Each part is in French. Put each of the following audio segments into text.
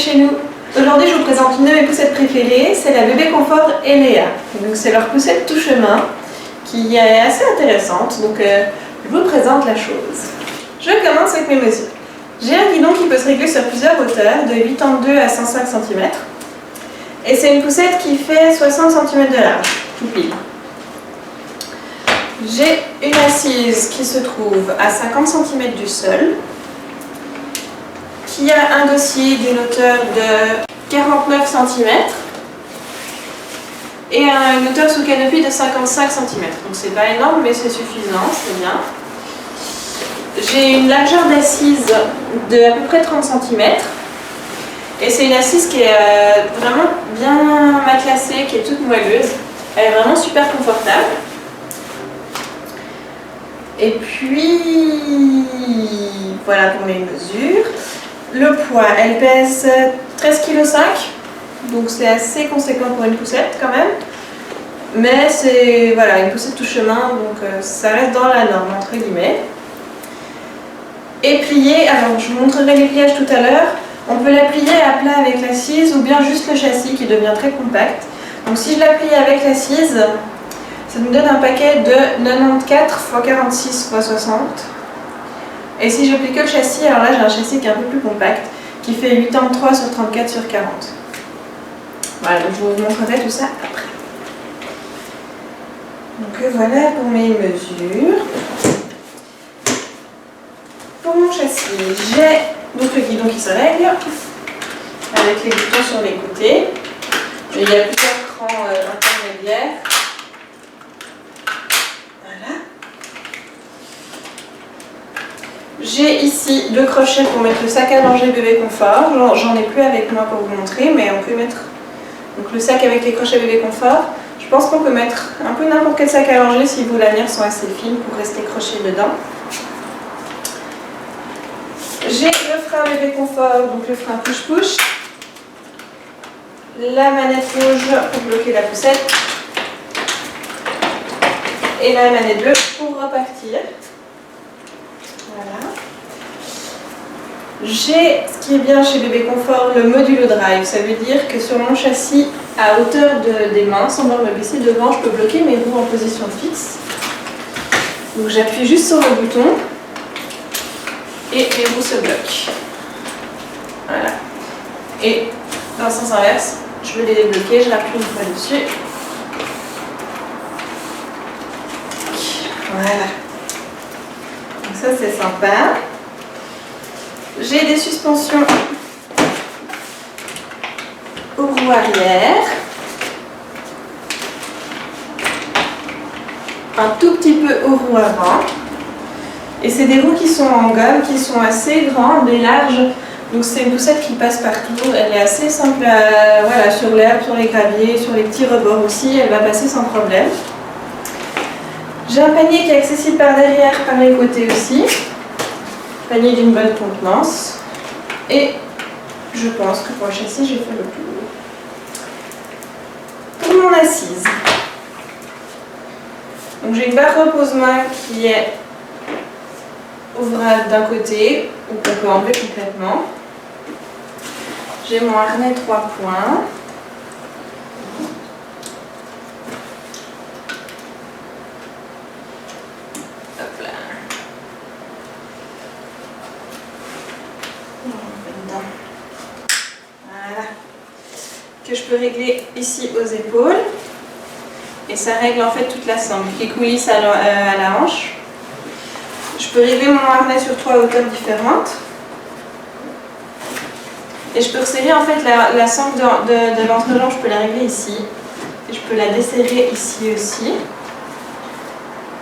chez nous. Aujourd'hui, je vous présente une de mes poussettes préférées, c'est la Bébé Confort Elea. Donc c'est leur poussette tout chemin qui est assez intéressante, donc je vous présente la chose. Je commence avec mes mesures. J'ai un guidon qui peut se régler sur plusieurs hauteurs, de 82 à 105 cm. Et c'est une poussette qui fait 60 cm de large, tout pile. J'ai une assise qui se trouve à 50 cm du sol, qui a un dossier d'une hauteur de 49 cm et une hauteur sous canopie de 55 cm. Donc c'est pas énorme, mais c'est suffisant, c'est bien. J'ai une largeur d'assise de à peu près 30 cm. Et c'est une assise qui est vraiment bien matelassée, qui est toute moelleuse. Elle est vraiment super confortable. Et puis, voilà pour mes mesures. Le poids, elle pèse 13,5 kg, donc c'est assez conséquent pour une poussette quand même. Mais c'est voilà, une poussette tout chemin, donc ça reste dans la norme, entre guillemets. Et plier, alors je vous montrerai les pliages tout à l'heure. On peut la plier à plat avec l'assise ou bien juste le châssis qui devient très compact. Donc si je la plie avec l'assise, ça me donne un paquet de 94 x 46 x 60. Et si je plie que le châssis, alors là j'ai un châssis qui est un peu plus compact, qui fait 83 sur 34 sur 40. Voilà, donc je vous montrerai tout ça après. Donc voilà pour mes mesures. Pour mon châssis, j'ai donc le guidon qui se règle, avec les boutons sur les côtés. Et il y a plusieurs crans intermédiaires. Voilà. J'ai ici deux crochets pour mettre le sac à langer Bébé Confort. J'en ai plus avec moi pour vous montrer, mais on peut mettre donc, le sac avec les crochets Bébé Confort. Je pense qu'on peut mettre un peu n'importe quel sac à langer si vos lanières sont assez fines pour rester crochées dedans. J'ai le frein Bébé Confort, donc le frein push-push. La manette rouge pour bloquer la poussette. Et la manette bleue pour repartir. Voilà. J'ai, ce qui est bien chez Bébé Confort, le modulo drive. Ça veut dire que sur mon châssis, à hauteur des mains, sans devoir me baisser devant, je peux bloquer mes roues en position fixe. Donc j'appuie juste sur le bouton et les roues se bloquent. Voilà. Et dans le sens inverse, je veux les débloquer, je rappuie une fois dessus. Voilà. Donc ça c'est sympa. J'ai des suspensions aux roues arrière. Un tout petit peu aux roues avant. Et c'est des roues qui sont en gomme, qui sont assez grandes et larges. Donc c'est une poussette qui passe partout. Elle est assez simple à, voilà, sur l'herbe, sur les graviers, sur les petits rebords aussi. Elle va passer sans problème. J'ai un panier qui est accessible par derrière, par les côtés aussi. Panier d'une bonne contenance. Et je pense que pour le châssis, j'ai fait le tour. Pour mon assise. Donc j'ai une barre repose-main qui est ouvrable d'un côté ou qu'on peut enlever complètement. J'ai mon harnais 3 points. Hop là. Voilà. Que je peux régler ici aux épaules. Et ça règle en fait toute la sangle qui coulisse à la hanche. Je peux régler mon harnais sur 3 hauteurs différentes. Et je peux resserrer en fait la sangle de l'entrejambe, je peux la régler ici. Et je peux la desserrer ici aussi.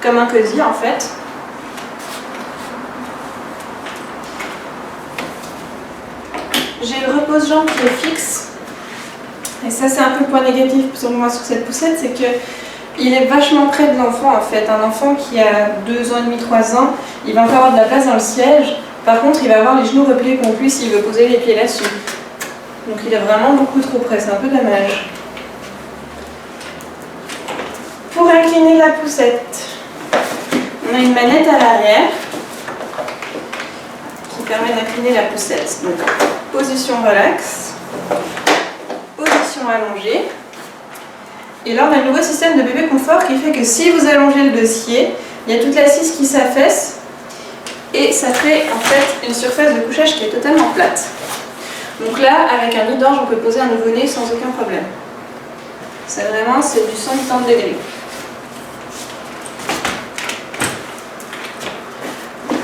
Comme un cosy en fait. J'ai le repose-jambe qui est fixe. Et ça c'est un peu le point négatif pour moi sur cette poussette, c'est que il est vachement près de l'enfant en fait. Un enfant qui a 2 ans et demi, 3 ans, il va encore avoir de la place dans le siège. Par contre, il va avoir les genoux repliés complets s'il veut poser les pieds là-dessus. Donc il est vraiment beaucoup trop près, c'est un peu dommage. Pour incliner la poussette, on a une manette à l'arrière qui permet d'incliner la poussette. Donc, position relax, position allongée. Et là, on a le nouveau système de bébé confort qui fait que si vous allongez le dossier, il y a toute l'assise qui s'affaisse et ça crée en fait une surface de couchage qui est totalement plate. Donc là, avec un lit d'ange, on peut poser un nouveau-né sans aucun problème. C'est du 180 degrés.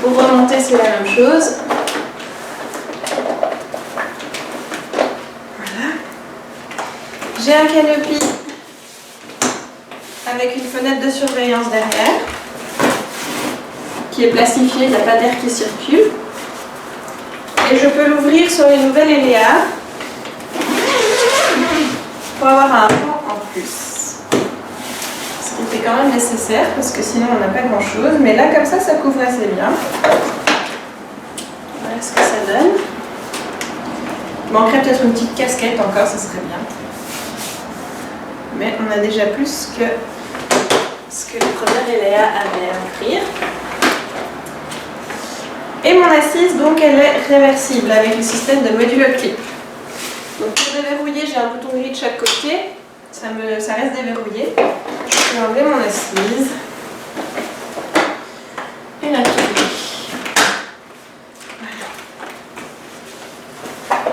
Pour remonter, c'est la même chose. Voilà. J'ai un canopy avec une fenêtre de surveillance derrière qui est plastifiée, il n'y a pas d'air qui circule. Et je peux l'ouvrir sur les nouvelles Eléa pour avoir un vent en plus. Ce qui était quand même nécessaire parce que sinon on n'a pas grand chose. Mais là, comme ça couvre assez bien. Voilà ce que ça donne. Il manquerait peut-être une petite casquette encore, ça serait bien. Mais on a déjà plus que ce que le premier Eléa avait à offrir. Et mon assise, donc, elle est réversible avec le système de modulo clip. Donc pour déverrouiller, j'ai un bouton gris de chaque côté. Ça reste déverrouillé. Je peux enlever mon assise. Et la tourner. Voilà.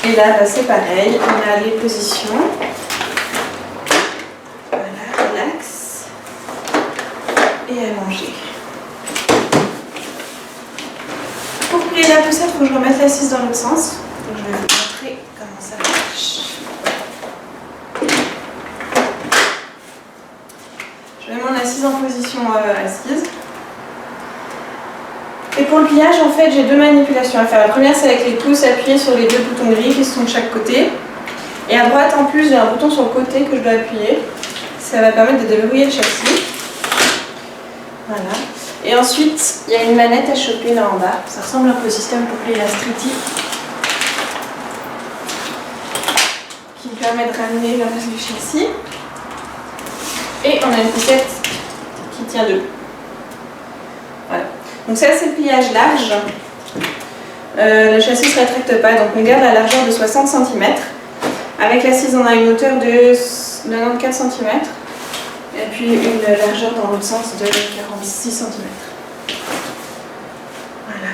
Et là, bah, c'est pareil. On a les positions. Voilà, relax. Et allongé. Pour plier la poussette, il faut que je remette l'assise dans l'autre sens. Donc je vais vous montrer comment ça marche. Je mets mon assise en position assise. Et pour le pliage, en fait, j'ai deux manipulations à faire. La première, c'est avec les pouces appuyés sur les deux boutons gris qui sont de chaque côté. Et à droite, en plus, j'ai un bouton sur le côté que je dois appuyer. Ça va permettre de déverrouiller le châssis. Voilà. Et ensuite, il y a une manette à choper là en bas. Ça ressemble un peu au système pour plier la Streety, qui me permet de ramener le reste du châssis. Et on a une poussette qui tient debout. Voilà. Donc ça, c'est le pliage large. Le châssis ne se rétracte pas, donc on garde la largeur de 60 cm. Avec l'assise, on a une hauteur de 94 cm. Et puis une largeur dans l'autre sens de 46 cm. Voilà.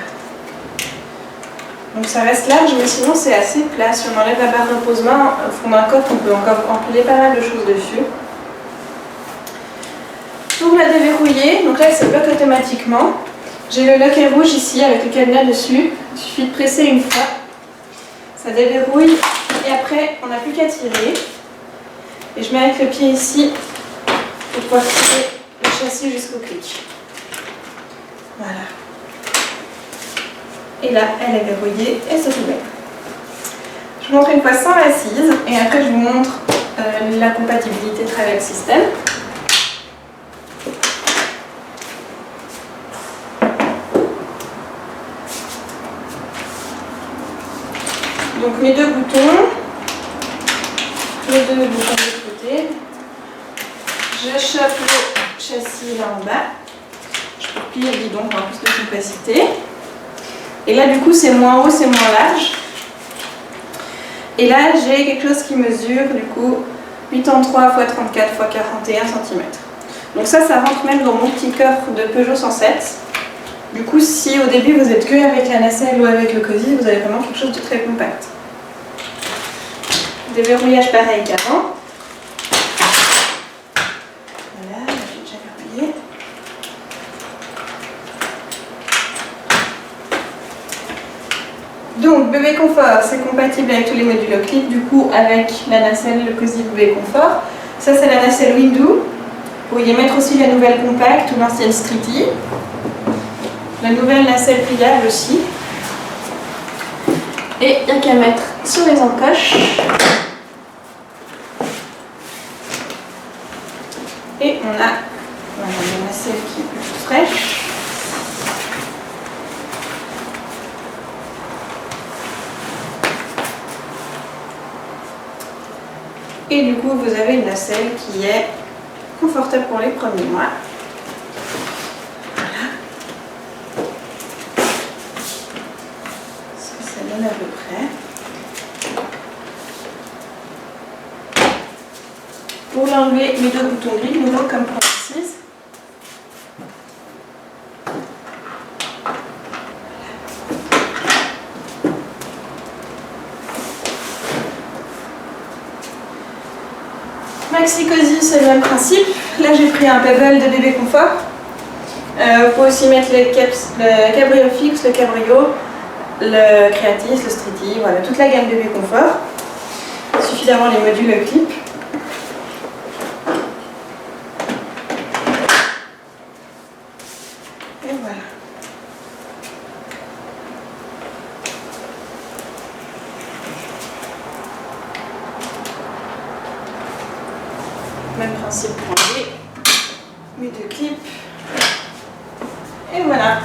Donc ça reste large, mais sinon c'est assez plat. Si on enlève la barre de reposement, au fond d'un coffre, on peut encore empiler pas mal de choses dessus. Pour la déverrouiller, donc là elle se bloque automatiquement. J'ai le loquet rouge ici avec le cadenas dessus. Il suffit de presser une fois. Ça déverrouille et après on n'a plus qu'à tirer. Et je mets avec le pied ici pour pouvoir tirer le châssis jusqu'au clic. Voilà. Et là, elle est verrouillée et c'est tout. Je vous montre une fois sans l'assise et après je vous montre la compatibilité Travel System. Donc mes deux boutons, de côté. Je chope le châssis là en bas. Je peux plier le guidon pour avoir plus de compacité. Et là du coup c'est moins haut, c'est moins large. Et là j'ai quelque chose qui mesure du coup 83 x 34 x 41 cm. Donc ça rentre même dans mon petit coffre de Peugeot 107. Du coup si au début vous êtes que avec la nacelle ou avec le cosy, vous avez vraiment quelque chose de très compact. Déverrouillage pareil qu'avant. Voilà, j'ai déjà verrouillé. Donc bébé confort, c'est compatible avec tous les modules clip, du coup avec la nacelle, le cosy bébé confort. Ça c'est la nacelle Windoo. Vous pourriez mettre aussi la nouvelle compacte ou l'ancienne Streety. La nouvelle nacelle pliable aussi. Et il n'y a qu'à mettre sur les encoches. Et on a la nacelle qui est plus fraîche. Et du coup, vous avez une nacelle qui est confortable pour les premiers mois. Voilà. enlever mes deux boutons gris, nouveau comme pour l'assise. Maxi Cozy, c'est le même principe. Là, j'ai pris un Pebble de bébé confort. Vous pouvez aussi mettre le Cabrio Fixe, le Cabrio, le Creatis, le Streety, voilà, toute la gamme bébé confort. Il suffit d'avoir les modules clip. Et voilà. Même principe pour enlever mes deux clips. Et voilà.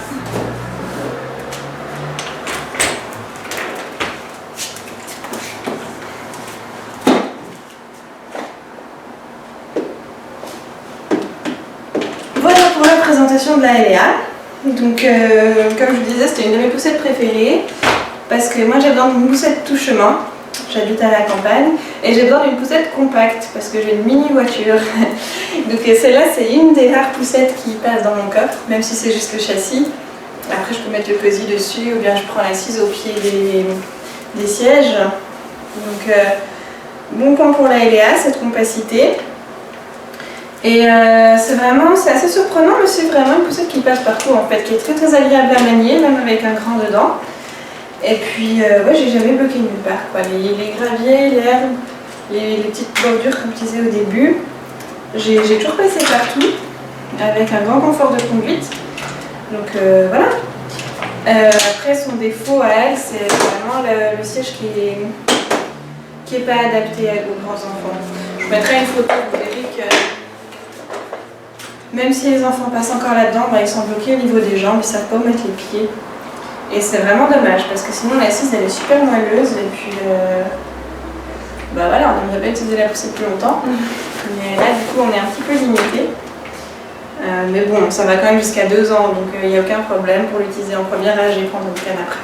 Voilà pour la présentation de la LA. Donc, comme je vous disais, c'était une de mes poussettes préférées parce que moi j'ai besoin d'une poussette tout chemin. J'habite à la campagne et j'ai besoin d'une poussette compacte parce que j'ai une mini voiture. Donc celle-là, c'est une des rares poussettes qui passe dans mon coffre, même si c'est juste le châssis. Après, je peux mettre le cosy dessus ou bien je prends l'assise au pied des sièges. Donc, bon point pour la LA, cette compacité. Et c'est assez surprenant, mais c'est vraiment une poussette qui passe partout en fait, qui est très très agréable à manier, même avec un grand dedans. Et puis, ouais, j'ai jamais bloqué nulle part, quoi. Les graviers, l'herbe, les petites bordures, comme je disais au début, j'ai toujours passé partout, avec un grand confort de conduite. Donc, voilà. Après, son défaut à elle, c'est vraiment le siège qui est pas adapté aux grands enfants. Je vous mettrai une photo, vous verrez que même si les enfants passent encore là-dedans, bah, ils sont bloqués au niveau des jambes, ils ne savent pas où mettre les pieds. Et c'est vraiment dommage parce que sinon l'assise elle est super moelleuse et puis bah voilà, on aimerait bien utiliser la poussette plus longtemps. Mais là du coup on est un petit peu limité. Mais bon, ça va quand même jusqu'à 2 ans donc il n'y a aucun problème pour l'utiliser en première âge et prendre une canne après.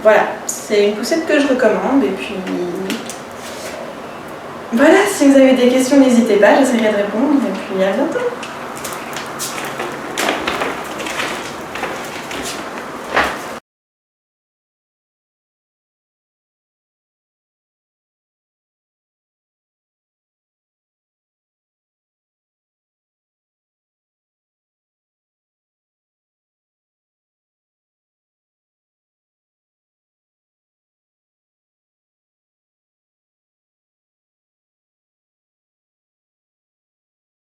Voilà, c'est une poussette que je recommande et puis voilà, si vous avez des questions n'hésitez pas, j'essaierai de répondre et puis à bientôt.